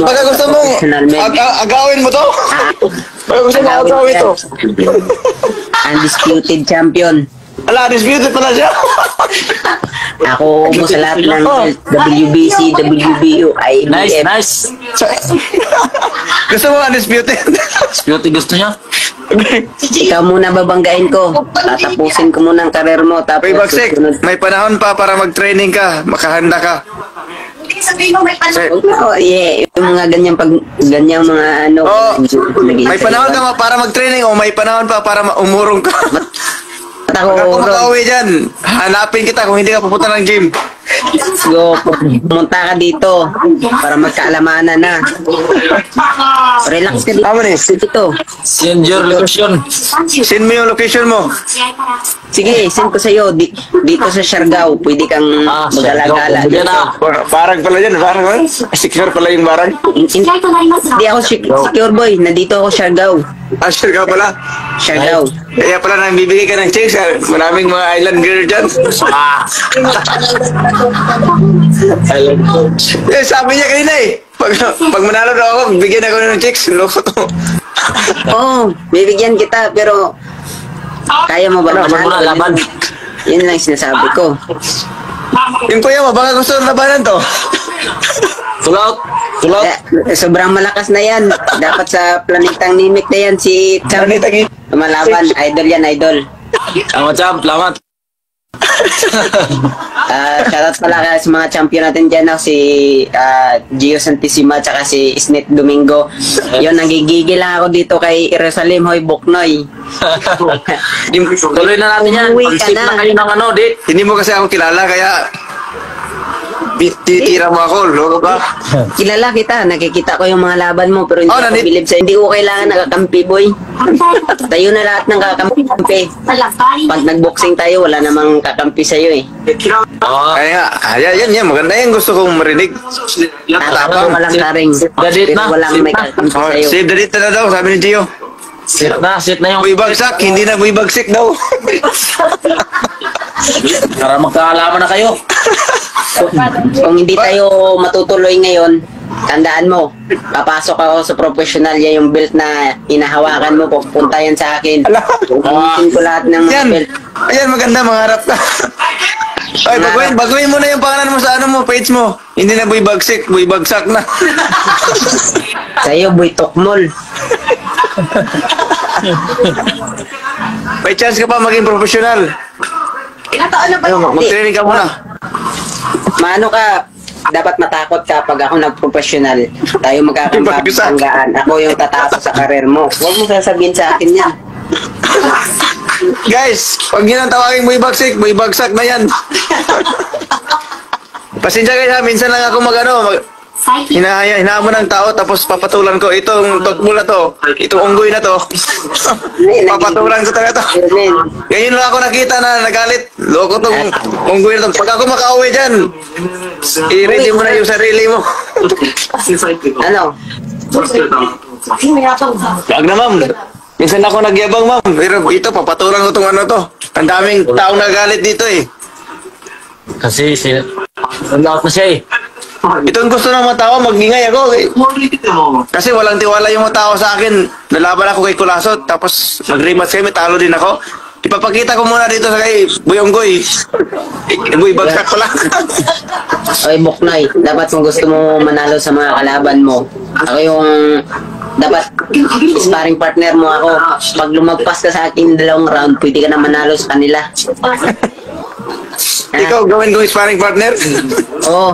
Baka gusto mong agawin mo to? Baka gusto mong agawin to? Undisputed champion. Ala, disputed pala siya. Ako mo sa lahat ng WBC, WBO, IBF. Nice. Gusto mo undisputed? Disputed gusto niya. Ikaw muna babanggain ko. Tatapusin ko muna ang karir mo. Tapos Uy, Bagsik, may panahon pa para mag-training ka. Makahanda ka. Oh, yeah. Yung mga ganyang mga ano. May panahon ka para mag-training o may panahon pa para umurong ka. Pagka kumakawi dyan, hanapin kita kung hindi ka pupunta ng gym. So, pumunta ka dito para magkaalamanan na. Relax ka dito. Tama ni. Dito. Send your location. Send mo yung location mo. Sige, send ko sa'yo. Dito sa Siargao, pwede kang mag-alagala. Yan na. Barang pala dyan, barang pala. Secure pala yung barang. Hindi ako secure boy. Nandito ako Siargao. Sure ka pala. Siargao. Kaya pala nang bibigay ka ng chicks. Maraming mga island girl dyan. Sabi niya kanina eh. Pag manalo daw ako, bigyan ako ng chicks. Loko to. Oo, bibigyan kita pero kaya mo ba Laban. Yun lang sinasabi ko. Yung kuya mo, baka gusto ng labanan to. Tulot. Sobrang malakas na yan. Dapat sa planetang nimik na yan si Champ. Malaban, idol yan, idol. Salamat, Champ. Salamat. Shoutout pala sa mga champion natin dyan, si Gio Santissima tsaka si Snit Domingo. Yun, nagigigil lang ako dito kay Jerusalem Hoy Buknoy. Tuloy na natin yan. Umuwi ka Pag-sip na. na kayo ng ano, date. Hindi mo kasi ako kilala, kaya titira mo ako, loko ba? Kilala kita, nakikita ko yung mga laban mo pero hindi Oh, ako bilib sa'yo. Hindi ko kailangan nakakampi, boy. Tayo na lahat ng kakampi. Pag nag-boxing tayo, wala namang kakampi sa'yo eh. Oo. Kaya yan, maganda yan, gusto kong marinig. Tatapang ka lang saring. Dadit Pero na. walang may kakampi Oh, sa'yo. save the date na daw, sabi ni Gio. Sit na yung... Buibagsak, hindi na buibagsak daw. Para magkaalaman na kayo. Kung hindi tayo matutuloy ngayon, tandaan mo, papasok ako sa professional, yan yung belt na hinahawakan mo, pupunta yan sa akin. Pupuntin ko lahat ng mga Yan, belt. ayan, maganda, mangarap ka. Ay, baguhin mo na yung pangalan mo sa ano mo, page mo. Hindi na buibagsak na. Sa'yo, boy, Tokmol. May chance ka pa maging professional. Mag-training ka muna. Maano ka, dapat matakot ka pag ako nag-professional. Tayo magkakampanggaan. Ako yung tatapos sa karir mo. Huwag mo sasabihin sa akin yan. Guys, pag yun ang tawagin buibagsak na yan. Pasensya kayo ha, minsan lang ako hinahamo ng tao tapos papatulan ko itong tokbul na to, itong unggoy na to. Papatulan ko talaga to. Ganyan lang ako nakita na nagalit. Loko tong unggoy na to. Pag ako makauwi dyan, i-ready mo na yung sarili mo. Ano? Wag na ma'am. Minsan ako nagyabang ma'am. Pero ito, papatulan ko tong ano to. Ang daming taong nagalit dito eh. Kasi lahat na siya eh. Ito ang gusto ng mga tao, magingay ako. Kasi walang tiwala yung mga tao sa akin. Nalaban ako kay Kulasot, tapos mag-rematch kami, talo din ako. Ipapakita ko muna dito sa kay Buyonggoy. Boy, bagsak ko lang. Oy, Buknoy, dapat kung gusto mo manalo sa mga kalaban mo, ako yung dapat sparring partner mo ako. Pag lumagpas ka sa akin 2 round, pwede ka na manalo sa kanila. Ikaw, gawin kong sparring partner? Oo.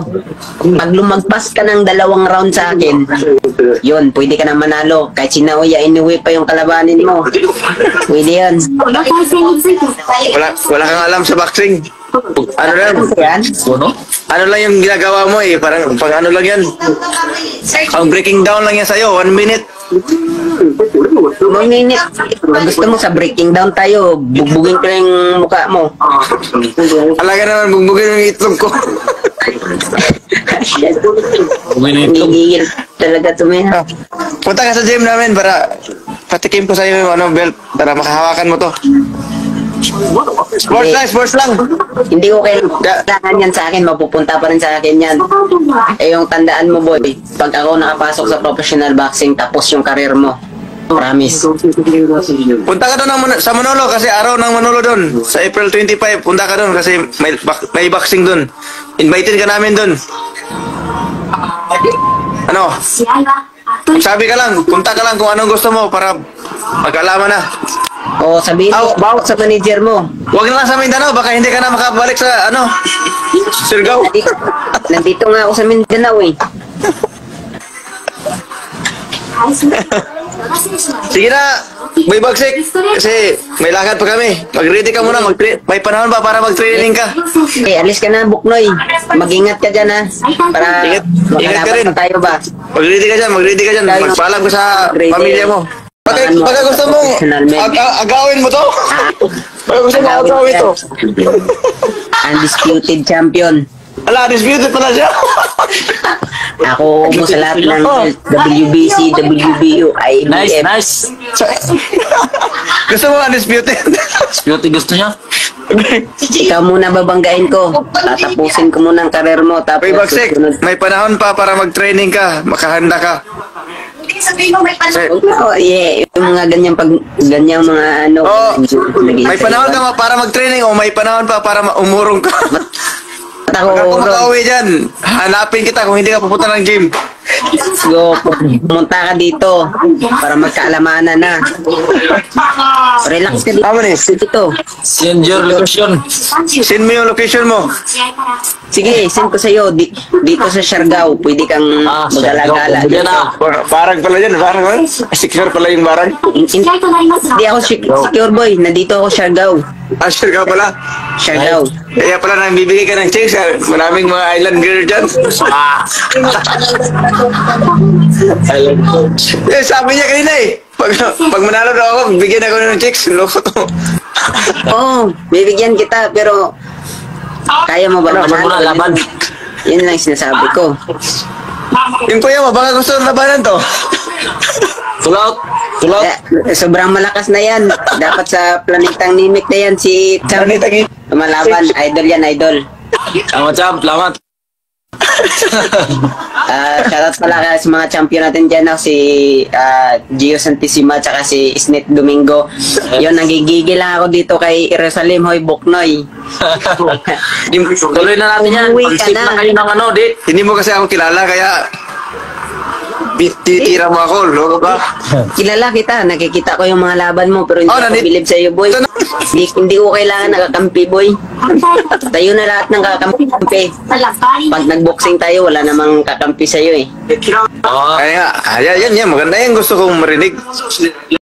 Pag lumagpas ka ng 2 round sa akin, yun, pwede ka na manalo. Kahit sinauya, inuwi pa yung kalabanin mo. Pwede yan. Wala kang alam sa boxing. Ano lang? Yan. Ano lang yung ginagawa mo eh. Parang pang ano lang yan. Ang breaking down lang yan sa'yo. 1 minute. Minute. Pag gusto mo sa breaking down tayo, bugbugin ko yung mukha mo. Alaga naman, bugbugin yung itlog ko. Nagigil talaga tumiha. Punta ka sa gym namin para patikim ko sa'yo yung ano, belt para makahawakan mo to. Sports lang. Hindi ko kailangan yan sa akin, mapupunta pa rin sa akin yan. Eh yung tandaan mo boy, pag ako nakapasok sa professional boxing tapos yung karir mo, promise. Punta ka doon sa Manolo kasi araw ng Manolo doon. Sa April 25, punta ka doon kasi may boxing doon. Invited ka namin doon. Ano? Sabi ka lang, punta ka lang kung anong gusto mo para magkaalaman na. O sabihin mo, bawat sa manager mo. Huwag na lang sa Mindanao, baka hindi ka na makabalik sa ano, Surigao. Nandito nga ako sa Mindanao eh. Sige na, may bagsik. Kasi may lakad pa kami. Mag-ready ka muna, may panahon pa para mag-training ka. Eh, alis ka na, Buknoy. Mag-ingat ka dyan ha. Para Ingat ka rin. makalaban pa tayo ba? Mag-ready ka dyan. Magpaalam ka sa pamilya mo. Baka gusto mong agawin mo to? Baka gusto mong agawin to? Undisputed champion. Ala, disputed pala siya. Ako mo sa lahat ng WBC, WBO, IBF. Nice. Gusto mo undisputed? Beauty gusto niya. Ikaw muna babanggain ko. Tatapusin ko muna ang karir mo. Tapos May bagsik, susunod. may panahon pa para mag-training ka, makahanda ka. Oh, yeah, yung mga ganyang mga ano. Oh, nag-iisa may panahon iba. ka para mag-training o may panahon pa para umurong ka. Ako, Pagka kung makauwi dyan, hanapin kita kung hindi ka pupunta ng gym. so, pumunta ka dito para magkaalamanan na. Relax ka dito. Tama ni. Dito. Send your location. Send mo yung location mo. Sige, send ko sa'yo. Dito sa Siargao, pwede kang magala-gala. Yan na. Barang pala yan, barang pala. Secure pala yung barang. Hindi ako secure boy. Nandito ako Siargao. Sure ka pala. Siargao. Kaya pala nang bibigay ka ng chicks, maraming mga island girl dyan. Eh, sabi niya kanina eh. Pag manalo daw ako, bigyan ako ng chicks. Loko to. Oo, bibigyan kita pero kaya mo ba Laban mo na, laban. Yun lang yung sinasabi ko. Yung kuya mo, baka gusto ng labanan to. Pull out. Pull out. Sobrang malakas na yan. Dapat sa planetang Nimik na yan si Champ. Planetang Lumalaban. Idol yan, idol. Salamat, champ. Salamat. Shoutout pala sa mga champion natin dyan, si Gio Santissima at si Isnet Domingo. Yun, nagigigil lang ako dito kay Jerusalem Hoy Buknoy. Tuloy na natin yan. Umuwi ka Pag-sip na. na kayo ng ano, date. Hindi mo kasi ako kilala, kaya titira mo ako, loko ba? Kilala kita, nakikita ko yung mga laban mo pero hindi Oh, ako bilib sa iyo boy. Ito na. Hindi ko kailangan nakakampi boy. Tayo na lahat ng kakampi. Pag nagboxing tayo, wala namang kakampi sa iyo eh. Oo. Kaya nga, yan, maganda yan. Gusto kong marinig.